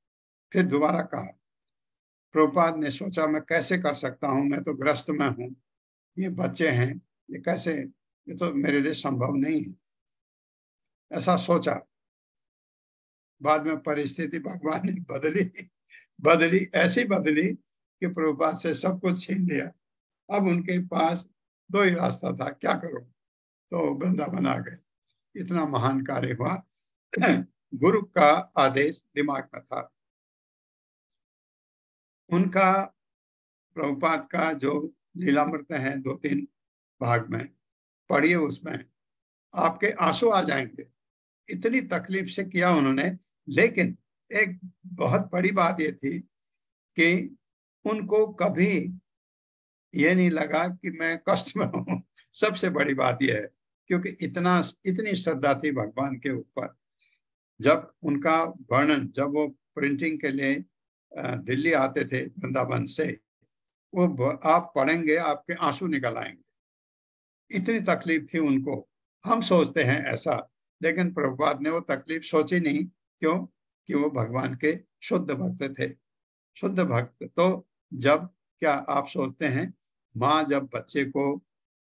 फिर दोबारा कहा। प्रभुपाद ने सोचा मैं कैसे कर सकता हूँ, मैं तो ग्रस्त में हूँ, ये बच्चे हैं, ये कैसे, ये तो मेरे लिए संभव नहीं है, ऐसा सोचा। बाद में परिस्थिति भगवान ने बदली ऐसी बदली कि प्रभुपाद से सब कुछ छीन लिया। अब उनके पास दो ही रास्ता था, क्या करो, तो वृंदावन आ गए। इतना महान कार्य हुआ। गुरु का आदेश दिमाग में था। उनका प्रभुपाद का जो लीलामृत है 2-3 भाग में पढ़िए, उसमें आपके आंसू आ जाएंगे, इतनी तकलीफ से किया उन्होंने। लेकिन एक बहुत बड़ी बात ये थी कि उनको कभी ये नहीं लगा कि मैं कष्ट में हूँ। सबसे बड़ी बात यह है, क्योंकि इतनी श्रद्धा थी भगवान के ऊपर। जब उनका वर्णन, जब वो प्रिंटिंग के लिए दिल्ली आते थे वृंदावन से, वो आप पढ़ेंगे आपके आंसू निकल आएंगे, इतनी तकलीफ थी उनको। हम सोचते हैं ऐसा, लेकिन प्रभुपाद ने वो तकलीफ सोची नहीं। क्यों? कि वो भगवान के शुद्ध भक्त थे। शुद्ध भक्त तो जब, क्या आप सोचते हैं माँ जब बच्चे को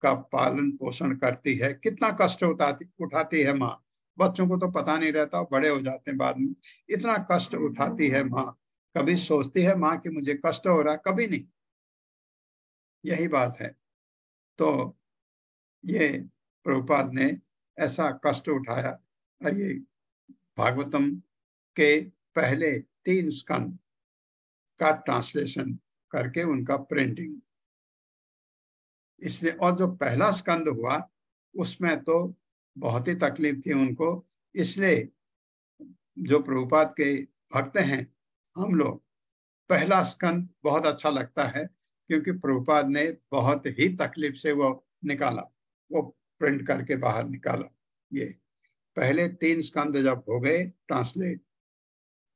का पालन पोषण करती है, कितना कष्ट उठाती है माँ। बच्चों को तो पता नहीं रहता, बड़े हो जाते हैं बाद में। इतना कष्ट उठाती है माँ। कभी सोचती है माँ कि मुझे कष्ट हो रहा? कभी नहीं। यही बात है। तो ये प्रभुपाद ने ऐसा कष्ट उठाया। ये भागवतम के पहले 3 स्कंद का ट्रांसलेशन करके उनका प्रिंटिंग, इसलिए। और जो पहला स्कंद हुआ उसमें तो बहुत ही तकलीफ थी उनको। इसलिए जो प्रभुपाद के भक्त हैं हम लोग, पहला स्कंद बहुत अच्छा लगता है, क्योंकि प्रभुपाद ने बहुत ही तकलीफ से वो निकाला, वो प्रिंट करके बाहर निकाला। ये पहले 3 स्कंद जब हो गए ट्रांसलेट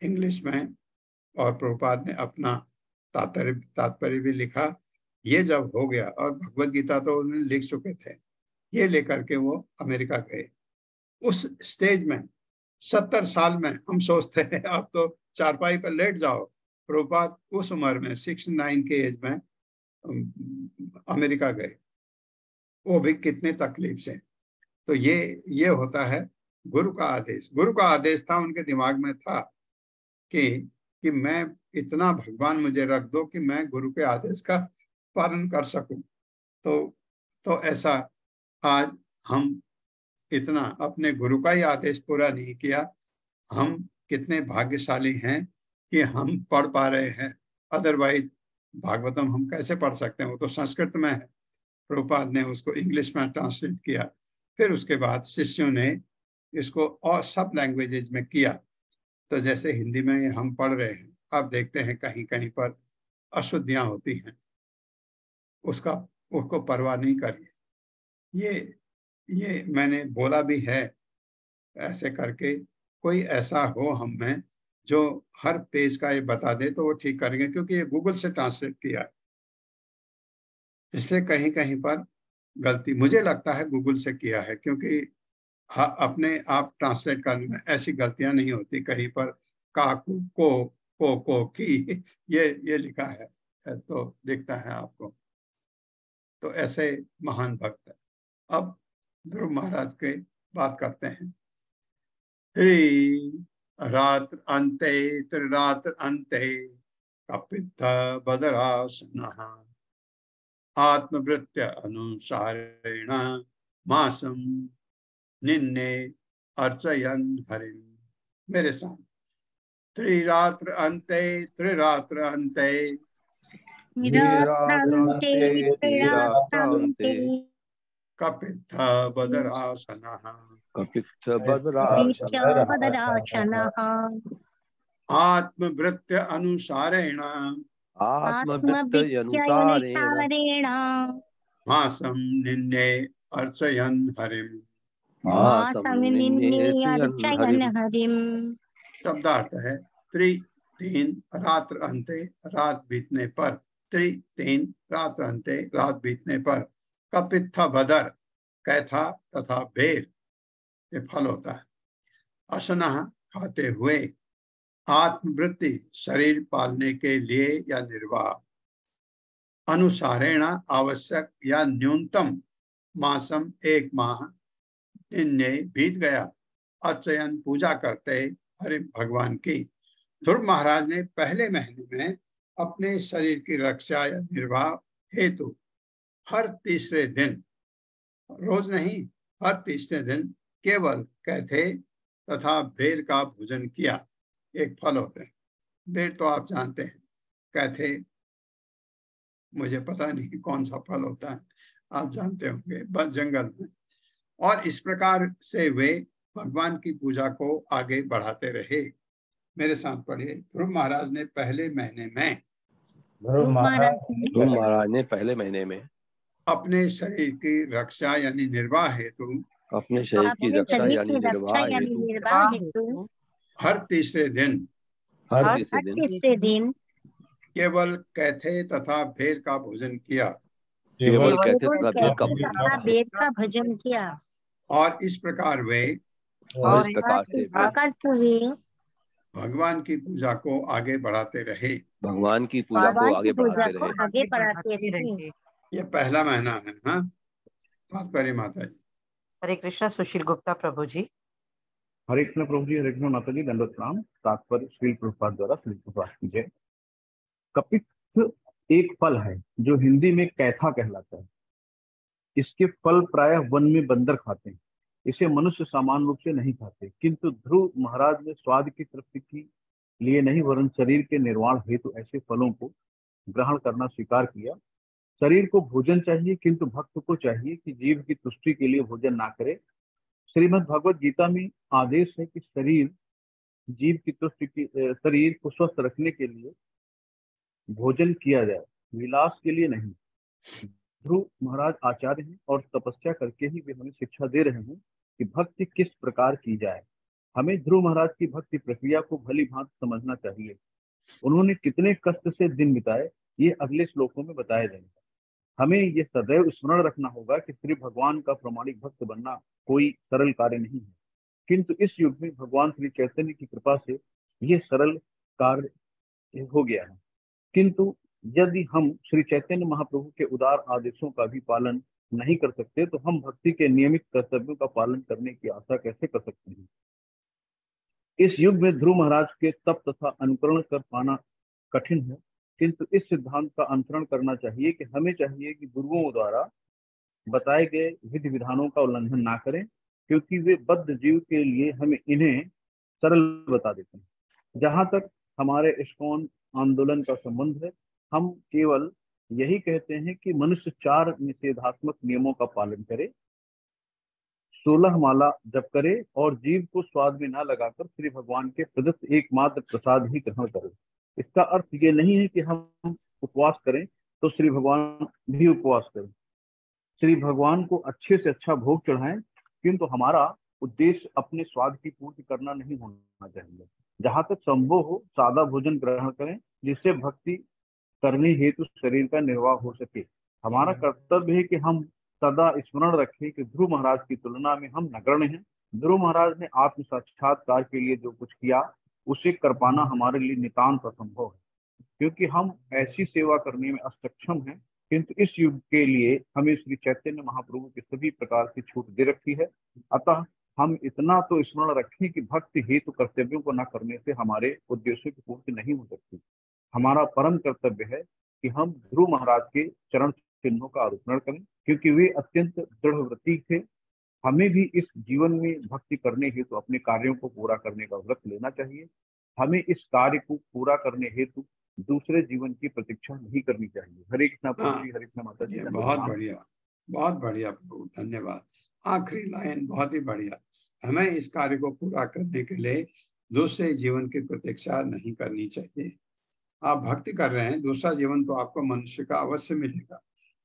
इंग्लिश में, और प्रभुपाद ने अपना तात्पर्य भी लिखा, ये जब हो गया, और भगवत गीता तो उन्होंने लिख चुके थे, ये लेकर के वो अमेरिका गए। उस स्टेज में 70 साल में हम सोचते हैं आप तो चारपाई पर लेट जाओ। प्रभुपाद उस उम्र में 69 के एज में अमेरिका गए, वो भी कितने तकलीफ से। तो ये होता है गुरु का आदेश। गुरु का आदेश था, उनके दिमाग में था कि कि मैं इतना भगवान मुझे रख दो कि मैं गुरु के आदेश का पालन कर सकूं। तो ऐसा आज हम इतना अपने गुरु का ही आदेश पूरा नहीं किया। हम कितने भाग्यशाली हैं कि हम पढ़ पा रहे हैं, अदरवाइज भागवतम हम कैसे पढ़ सकते हैं? वो तो संस्कृत में है, प्रभुपाद ने उसको इंग्लिश में ट्रांसलेट किया, फिर उसके बाद शिष्यों ने इसको और सब लैंग्वेजेज में किया। तो जैसे हिंदी में हम पढ़ रहे हैं, आप देखते हैं कहीं कहीं पर अशुद्धियां होती हैं, उसको परवाह नहीं करिए। ये मैंने बोला भी है ऐसे करके, कोई ऐसा हो हम में जो हर पेज का ये बता दे तो वो ठीक करेंगे, क्योंकि ये गूगल से ट्रांसलेट किया है, इसलिए कहीं कहीं पर गलती मुझे लगता है गूगल से किया है, क्योंकि अपने आप ट्रांसलेट करने में ऐसी गलतियां नहीं होती। कहीं पर काकू को की ये लिखा है तो दिखता है आपको। तो ऐसे महान भक्त है। अब ध्रुव महाराज के बात करते हैं। रात्र अन्ते त्रिरात्र अन्ते कपित्थ बदरासनः आत्मवृत्त्य अनुसारेण मासं निन्ने अर्चयन् हरिं। मेरे साथ त्रिरात्र अन्ते कपित्थ बदरासनः आत्मवृत्त्य अनुसारेण मासं निन्ने अर्चयन् हरिं। शब्दार्थ है तीन रात्र अंते, रात बीतने पर, तीन रात्र अंते, रात बीतने पर, कपित्थ बदर कैथा तथा बेर ये फल होता है, असनः खाते हुए, आत्मवृत्ति शरीर पालने के लिए या निर्वाह, अनुसारेण आवश्यक या न्यूनतम, मासम एक माह, निन्ने बीत गया, अर्चयन पूजा करते हरि भगवान की। ध्रुव महाराज ने पहले महीने में अपने शरीर की रक्षा या निर्वाह हेतु हर तीसरे दिन, रोज नहीं, हर तीसरे दिन केवल कैथे तथा बेर का भोजन किया। एक फल होते हैं, बेर तो आप जानते हैं, कैथे मुझे पता नहीं कौन सा फल होता है, आप जानते होंगे, बस जंगल में। और इस प्रकार से वे भगवान की पूजा को आगे बढ़ाते रहे। मेरे साथ पढ़िए। ध्रुव महाराज ने पहले महीने में अपने शरीर की रक्षा यानी निर्वाह हेतु हर तीसरे दिन केवल कैथे तथा भेड़ का भोजन किया। और इस प्रकार वे भगवान की पूजा को आगे बढ़ाते रहे। ये पहला महीना है। हाँ, तात्पर्य माता जी। हरे कृष्णा। सुशील गुप्ता प्रभु जी। हरे कृष्ण प्रभु जी, हरे कृष्ण माता जी, दंडवत प्रणाम। तात्पर्य श्रील प्रभुपाद द्वारा श्रील प्रभुपाद की जय। कपित्थ एक फल है जो हिंदी में कैथा कहलाता है। इसके फल प्रायः वन में बंदर खाते हैं। इसे मनुष्य सामान्य रूप से नहीं खाते, किंतु ध्रुव महाराज ने स्वाद की तृप्ति के लिए नहीं वरन शरीर के निर्वाण हेतु ऐसे फलों को ग्रहण करना स्वीकार किया। शरीर को भोजन चाहिए, किंतु भक्त को चाहिए कि जीव की तुष्टि के लिए भोजन ना करे। श्रीमद् भगवद गीता में आदेश है कि शरीर को स्वस्थ रखने के लिए भोजन किया जाए, विलास के लिए नहीं। ध्रुव महाराज आचार्य हैं और तपस्या करके ही वे हमें शिक्षा दे रहे हैं कि भक्ति किस प्रकार की जाए। हमें ध्रुव महाराज की भक्ति प्रक्रिया को भली भांति समझना चाहिए। उन्होंने कितने कष्ट से दिन बिताए ये अगले श्लोकों में बताया जाएगा। हमें ये सदैव स्मरण रखना होगा कि श्री भगवान का प्रामाणिक भक्त बनना कोई सरल कार्य नहीं है, किंतु इस युग में भगवान श्री चैतन्य की कृपा से ये सरल कार्य हो गया है। किंतु यदि हम श्री चैतन्य महाप्रभु के उदार आदेशों का भी पालन नहीं कर सकते तो हम भक्ति के नियमित कर्तव्यों का पालन करने की आशा कैसे कर सकते हैं। इस युग में ध्रुव महाराज के तप तथा अनुकरण कर पाना कठिन है, किंतु इस सिद्धांत का अनुसरण करना चाहिए कि हमें चाहिए कि गुरुओं द्वारा बताए गए विधि विधानों का उल्लंघन ना करें, क्योंकि वे बद्ध जीव के लिए हमें इन्हें सरल बता देते हैं। जहां तक हमारे इस्कॉन आंदोलन का संबंध है, हम केवल यही कहते हैं कि मनुष्य 4 निषेधात्मक नियमों का पालन करे, 16 माला जप करे और जीव को स्वाद में ना लगाकर श्री भगवान के प्रदत्त एकमात्र प्रसाद ही ग्रहण करे। इसका अर्थ ये नहीं है कि हम उपवास करें तो श्री भगवान भी उपवास करें, श्री भगवान को अच्छे से अच्छा भोग चढ़ाएं, किंतु हमारा उद्देश्य अपने स्वाद की पूर्ति करना नहीं होना चाहिए। जहां तक संभव हो सादा भोजन ग्रहण करें, जिससे भक्ति करने हेतु शरीर का निर्वाह हो सके। हमारा कर्तव्य है कि हम सदा स्मरण रखें कि ध्रुव महाराज की तुलना में हम नगण्य हैं। ध्रुव महाराज ने आत्म साक्षात्कार के लिए जो कुछ किया उसे कर पाना हमारे लिए नितांत असंभव है, क्योंकि हम ऐसी सेवा करने में असक्षम हैं। किंतु इस युग के लिए हमें श्री चैतन्य महाप्रभु की सभी प्रकार की छूट दे रखी है। अतः हम इतना तो स्मरण रखें कि भक्ति हेतु कर्तव्यों को न करने से हमारे उद्देश्यों की पूर्ति नहीं हो सकती। हमारा परम कर्तव्य है कि हम ध्रुव महाराज के चरण चिन्हों का आरोपण करें, क्योंकि वे अत्यंत दृढ़व्रती थे। हमें भी इस जीवन में भक्ति करने हेतु अपने कार्यों को पूरा करने का व्रत लेना चाहिए। हमें इस कार्य को पूरा करने हेतु दूसरे जीवन की प्रतीक्षा नहीं करनी चाहिए। हरे कृष्णा प्रभु जी, हरे कृष्णा माता जी। बहुत बढ़िया, बहुत बढ़िया प्रभु, धन्यवाद। आखिरी लाइन बहुत ही बढ़िया। हमें इस कार्य को पूरा करने के लिए दूसरे जीवन की प्रतीक्षा नहीं करनी चाहिए। आप भक्ति कर रहे हैं, दूसरा जीवन तो आपको मनुष्य का अवश्य मिलेगा,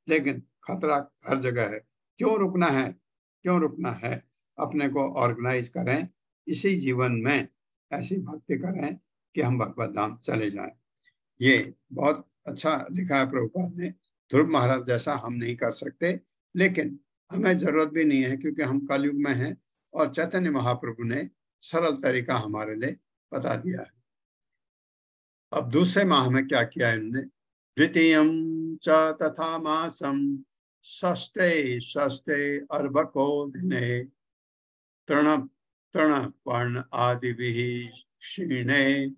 लेकिन खतरा हर जगह है। क्यों रुकना है, क्यों रुकना है? अपने को ऑर्गेनाइज करें, इसी जीवन में ऐसी भक्ति करें कि हम भगवत धाम चले जाएं। ये बहुत अच्छा लिखा है प्रभुपाद ने। ध्रुव महाराज जैसा हम नहीं कर सकते, लेकिन हमें जरूरत भी नहीं है, क्योंकि हम कलयुग में हैं और चैतन्य महाप्रभु ने सरल तरीका हमारे लिए बता दिया है। अब दूसरे माह में क्या किया इन्होंने? द्वितीयं च तथा मासं षष्ठे षष्ठे अर्भको दिने तृण पर्ण आदिभिः क्षीणे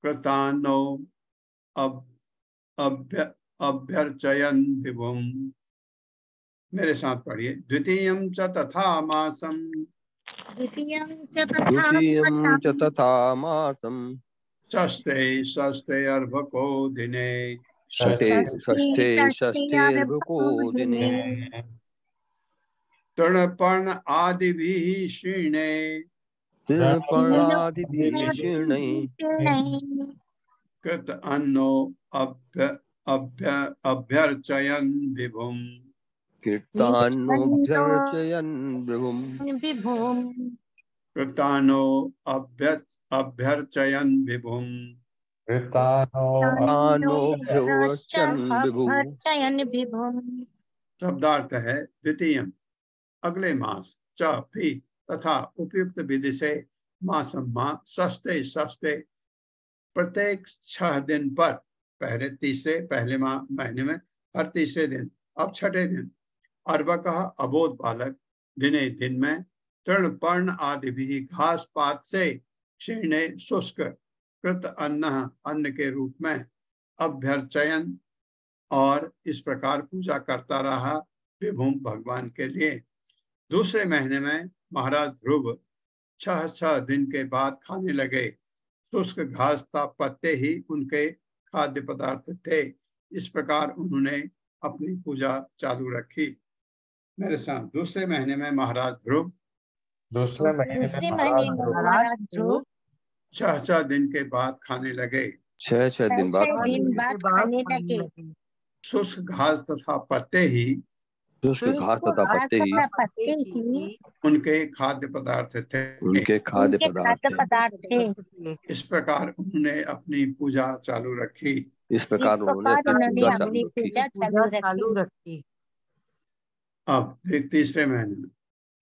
कृतान्नो अभ्यर्चयन् विभुम्। मेरे साथ पढ़िए। द्वितीयं च तथा मासं, द्वितीयं च तथा मासं षष्ठे षष्ठे अर्भको दिने षष्ठे अर्भको दिने तृणपर्ण आदिभिः क्षीणे तृणपर्णादिभिः क्षीणे कृत अन्नो अभ्यर्चयन् विभुम्। कीर्तान्नोऽभ्यर्चयन् विभुम्। कृतानो अभ्यर्चयन् विभुम्। शब्दार्थ है द्वितीयम अगले मास, च भी तथा उपयुक्त विधि से मासम माह षष्ठे षष्ठे प्रत्येक 6 दिन पर, पहले महीने में हर तीसरे दिन, अब छठे दिन, अर्भकः अबोध बालक, दिने दिन में, तृणपर्ण आदि भी घास पात से, क्षीणे शुष्क, कृत अन्न के रूप में, अभ्यर्चयन और इस प्रकार पूजा करता रहा विभुम भगवान के लिए। दूसरे महीने में महाराज ध्रुव 6 दिन के बाद खाने लगे। शुष्क घास था, पत्ते ही उनके खाद्य पदार्थ थे। इस प्रकार उन्होंने अपनी पूजा चालू रखी। मेरे साथ दूसरे महीने में महाराज ध्रुव, दूसरे महीने में महाराज ध्रुव 6 दिन के बाद खाने लगे। 6 दिन बाद खाने लगे। शुष्क घास तथा पत्ते ही शुष्क घास तथा पत्ते ही उनके खाद्य पदार्थ थे। उनके खाद्य पदार्थ थे। इस प्रकार उन्होंने अपनी पूजा चालू रखी। इस प्रकार उन्होंने अपनी पूजा चालू रखी। अब तीसरे महीने में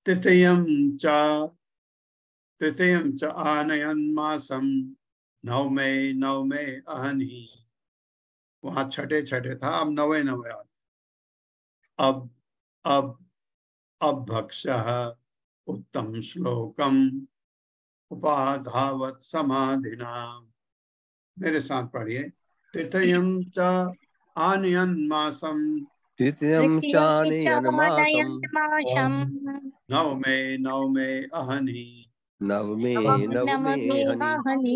तृतीयं च आनयन मासम नवमे अहनि, वहां छठे था, अब नवे अब भक्ष्य उत्तम श्लोकम उपाधावत समाधिना। मेरे साथ पढ़िए। तीर्थयम च आनयन मासम तृतीयं चानयनमासं नवमे अहनि नवमे हनि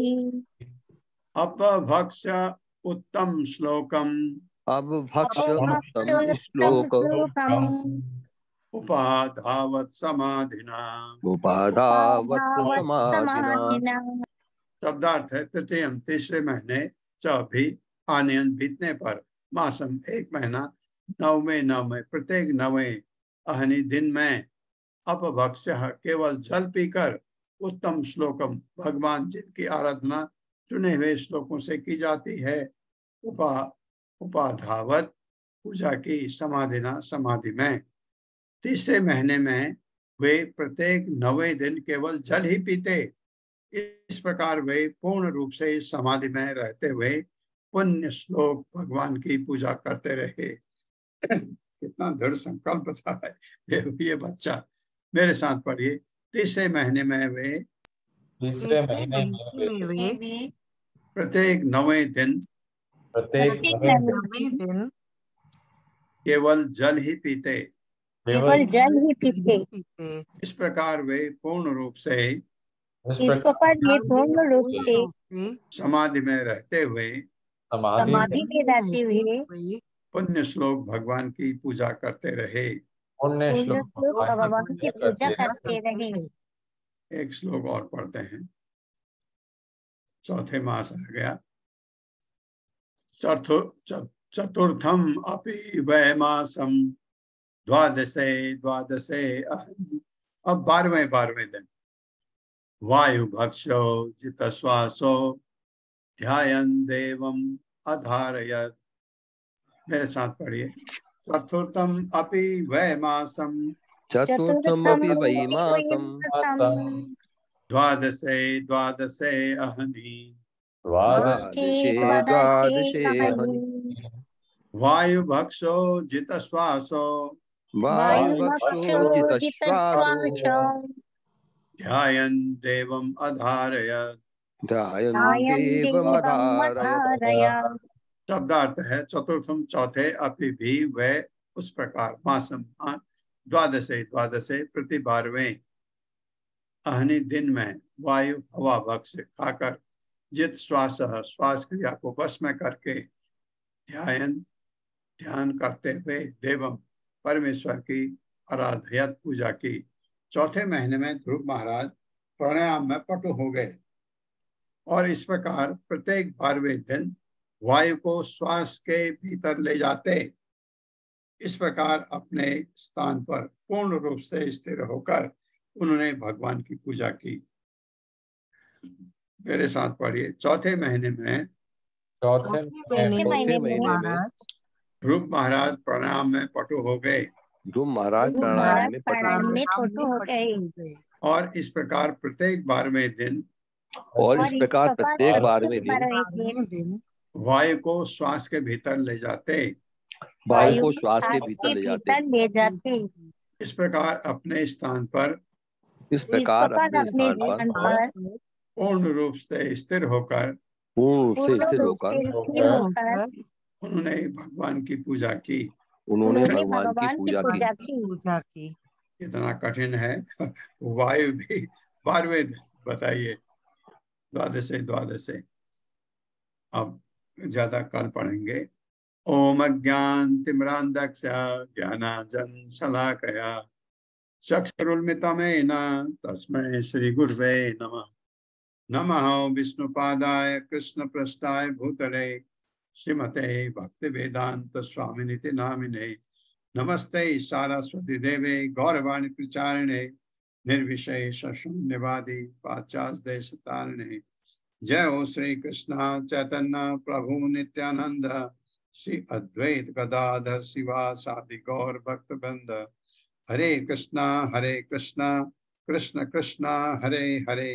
अपभक्ष्य उत्तम श्लोकम अभक्ष्य उत्तम श्लोक उपाधावत समाधिना। उपाधावत् समाधिना। शब्दार्थ है तृतीयम तीसरे महीने च भी आनयन बीतने पर मासम एक महीना नवमे प्रत्येक नवे अहनि दिन में अपभक्ष्य केवल जल पीकर उत्तम श्लोकम भगवान जिनकी आराधना चुने हुए श्लोकों से की जाती है उपाधावत पूजा की समाधिना समाधि में। तीसरे महीने में वे प्रत्येक 9वें दिन केवल जल ही पीते। इस प्रकार वे पूर्ण रूप से समाधि में रहते हुए पुण्य श्लोक भगवान की पूजा करते रहे। कितना दृढ़ संकल्प था ये बच्चा। मेरे साथ पढ़िए। तीसरे महीने में वे प्रत्येक 9वें दिन केवल जल ही पीते। इस प्रकार वे पूर्ण रूप से समाधि में रहते हुए पुण्य श्लोक भगवान की पूजा करते रहे। एक श्लोक और पढ़ते हैं। चौथे मास आ गया। चतुर्थम अपि वैमासम द्वादशे अहनि। अब 12वें दिन वायु भक्षो जितश्वासो ध्यायन् देवम् अधारयत्। मेरे साथ पढ़िए। चतुर्थम अपि वैमासम द्वादशे अहनि वायु भक्षो जितश्वासो ध्यायन् देवम् अधारयत्। शब्दार्थ है चतुर्थम चौथे अपि भी वह उस प्रकार मासम द्वादशे प्रति 12वें अहनि दिन में वायु हवा भक्ष्य खाकर जित श्वास क्रिया को वश में करके ध्यान करते हुए देवम परमेश्वर की आराधयत पूजा की। चौथे महीने में ध्रुव महाराज प्राणायाम में पटु हो गए और इस प्रकार प्रत्येक 12वें दिन वायु को श्वास के भीतर ले जाते। इस प्रकार अपने स्थान पर पूर्ण रूप से स्थिर होकर उन्होंने भगवान की पूजा की। मेरे साथ पढ़िए। चौथे महीने में ध्रुव महाराज प्राणायाम में पटु हो गए। ध्रुव महाराज प्राणायाम में पटु हो गए और इस प्रकार प्रत्येक 12वें दिन वायु को श्वास के भीतर ले जाते। इस प्रकार अपने स्थान पर पूर्ण रूप से स्थिर होकर उन्होंने भगवान की पूजा की। कितना कठिन है। वायु भी 12वें दिन बताइए। द्वादशे अब ज्यादा कल पढ़ेंगे। ओम अज्ञानतिमिरान्धस्य ज्ञानाञ्जन शलाकया चक्षुरुन्मिलितं तस्मै श्री गुरवे नमः। नमः विष्णुपादाय कृष्णपृष्ठाय भूतले श्रीमते भक्तिवेदांत स्वामिनिति नामिने। नमस्ते सारस्वती देवे गौरवाणी प्रचारिणे निर्विशेष शून्यवादी पाश्चात्य जय हो श्री कृष्ण चैतन्य प्रभु नित्यानंद श्री अद्वैत गदाधर शिवासादि गौर भक्त वृंद। हरे कृष्णा कृष्ण कृष्णा हरे हरे,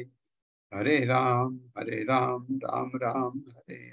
हरे राम राम राम हरे